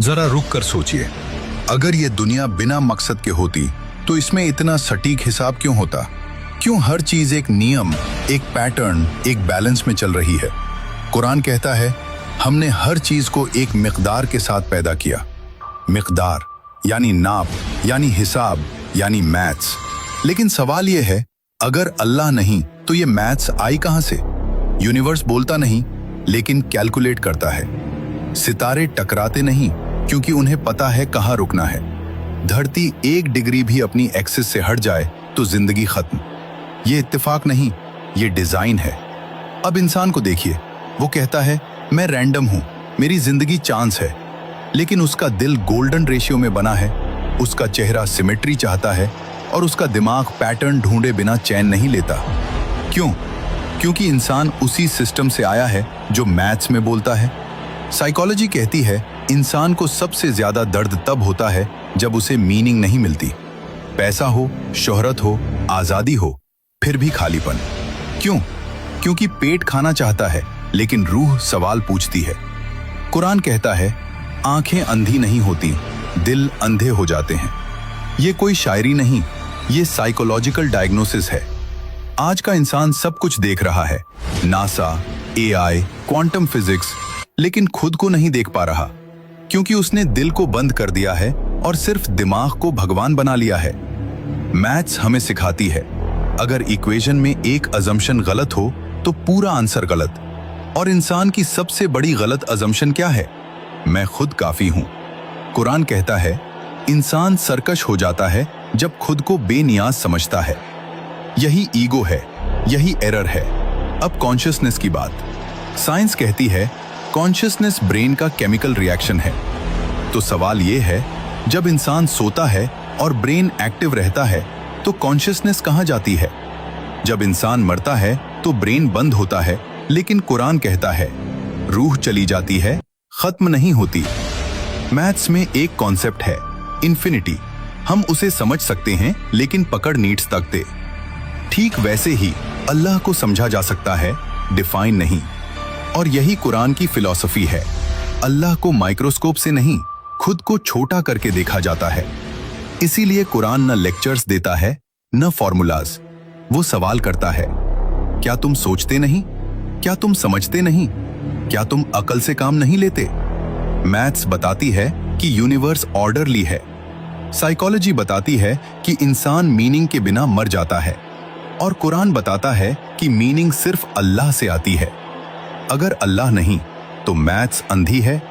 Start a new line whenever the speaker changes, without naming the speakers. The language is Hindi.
जरा रुक कर सोचिए, अगर ये दुनिया बिना मकसद के होती तो इसमें इतना सटीक हिसाब क्यों होता? क्यों हर चीज एक नियम, एक पैटर्न, एक बैलेंस में चल रही है? कुरान कहता है हमने हर चीज को एक मिकदार के साथ पैदा किया। मिकदार यानी नाप, यानी हिसाब, यानी मैथ्स। लेकिन सवाल यह है, अगर अल्लाह नहीं तो ये मैथ्स आई कहां से? यूनिवर्स बोलता नहीं लेकिन कैलकुलेट करता है। सितारे टकराते नहीं क्योंकि उन्हें पता है कहां रुकना है। धरती 1 डिग्री भी अपनी एक्सिस से हट जाए तो जिंदगी खत्म। ये इत्तेफाक नहीं, ये डिजाइन है। अब इंसान को देखिए, वो कहता है मैं रैंडम हूं, मेरी जिंदगी चांस है। लेकिन उसका दिल गोल्डन रेशियो में बना है, उसका चेहरा सिमेट्री चाहता है और उसका दिमाग पैटर्न ढूंढे बिना चैन नहीं लेता। क्यों? क्योंकि इंसान उसी सिस्टम से आया है जो मैथ्स में बोलता है। साइकोलॉजी कहती है इंसान को सबसे ज्यादा दर्द तब होता है जब उसे मीनिंग नहीं मिलती। पैसा हो, शोहरत हो, आजादी हो, फिर भी खालीपन। क्यों? क्योंकि पेट खाना चाहता है लेकिन रूह सवाल पूछती है। कुरान कहता है आंखें अंधी नहीं होती, दिल अंधे हो जाते हैं। ये कोई शायरी नहीं, ये साइकोलॉजिकल डायग्नोसिस है। आज का इंसान सब कुछ देख रहा है, नासा, एआई, क्वांटम फिजिक्स, लेकिन खुद को नहीं देख पा रहा क्योंकि उसने दिल को बंद कर दिया है और सिर्फ दिमाग को भगवान बना लिया है। मैथ्स हमें सिखाती है अगर इक्वेशन में एक अजम्पशन गलत हो तो पूरा आंसर गलत। और इंसान की सबसे बड़ी गलत अजम्पशन क्या है? मैं खुद काफी हूं। कुरान कहता है इंसान सरकश हो जाता है जब खुद को बेनियाज समझता है। यही ईगो है, यही एरर है। अब कॉन्शियसनेस की बात। साइंस कहती है कॉन्शियसनेस ब्रेन का केमिकल रिएक्शन है। तो सवाल यह है, जब इंसान सोता है और ब्रेन एक्टिव रहता है तो कॉन्शियसनेस कहां जाती है? जब इंसान मरता है तो ब्रेन बंद होता है, लेकिन कुरान कहता है रूह चली जाती है, खत्म नहीं होती। मैथ्स में एक कॉन्सेप्ट है इन्फिनिटी। हम उसे समझ सकते हैं लेकिन पकड़ नीड्स तक दे। ठीक वैसे ही अल्लाह को समझा जा सकता है, डिफाइन नहीं। और यही कुरान की फिलॉसफी है। अल्लाह को माइक्रोस्कोप से नहीं, खुद को छोटा करके देखा जाता है। इसीलिए कुरान न लेक्चर्स देता है न फॉर्मूलाज। वो सवाल करता है, क्या तुम सोचते नहीं? क्या तुम समझते नहीं? क्या तुम अकल से काम नहीं लेते? मैथ्स बताती है कि यूनिवर्स ऑर्डरली है। साइकोलॉजी बताती है कि इंसान मीनिंग के बिना मर जाता है। और कुरान बताता है कि मीनिंग सिर्फ अल्लाह से आती है। अगर अल्लाह नहीं तो मैथ्स अंधी है,